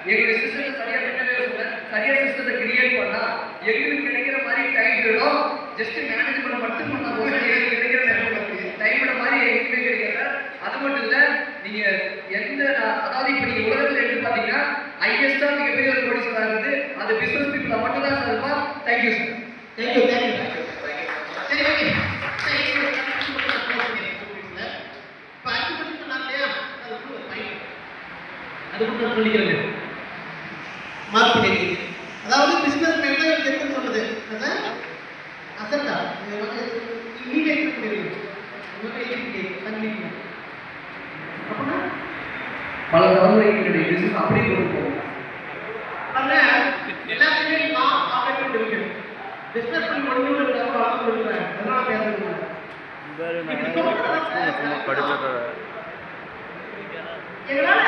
எங்களுடைய சிஸ்டத்தை சரியா சிஸ்டத்தை கிரியேட் பண்ணா எங்களுக்கு கிடைக்கிற மாதிரி டைம் ஜஸ்ட் மேனேஜ்மெண்ட் மட்டும் பண்ணா போதும். எங்களுக்கு கிடைக்கிற டைமோட மாதிரி எங்களுக்கு கிடைக்கிற அது மட்டும் இல்ல, நீங்க எந்த அதாவது இப்ப நீங்க உலகத்துல எடுத்து பாத்தீங்கன்னா ஹையஸ்டா மிகப்பெரிய ஒரு கோடீஸ்வரா இருக்குது அது பிசினஸ் பீப்புளா மட்டும் தான் சார் இருப்பா. Thank you sir. Thank you thank you. சரி ஓகே. அதாவது பிசினஸ் மெம்பர் தெரிஞ்சு சொல்லுது அசட்டா பல தலைமுறைகளுடைய பிசினஸ் அப்படி கொண்டு போகும். எல்லாத்தையுமே நான் ஆப்ரேட் பண்ணிட்டு இருக்கேன். பிசினஸ் பண்ணி முடிஞ்சு வளர்ந்து கொடுக்குறேன். அதெல்லாம் பேசுறேன். எங்களால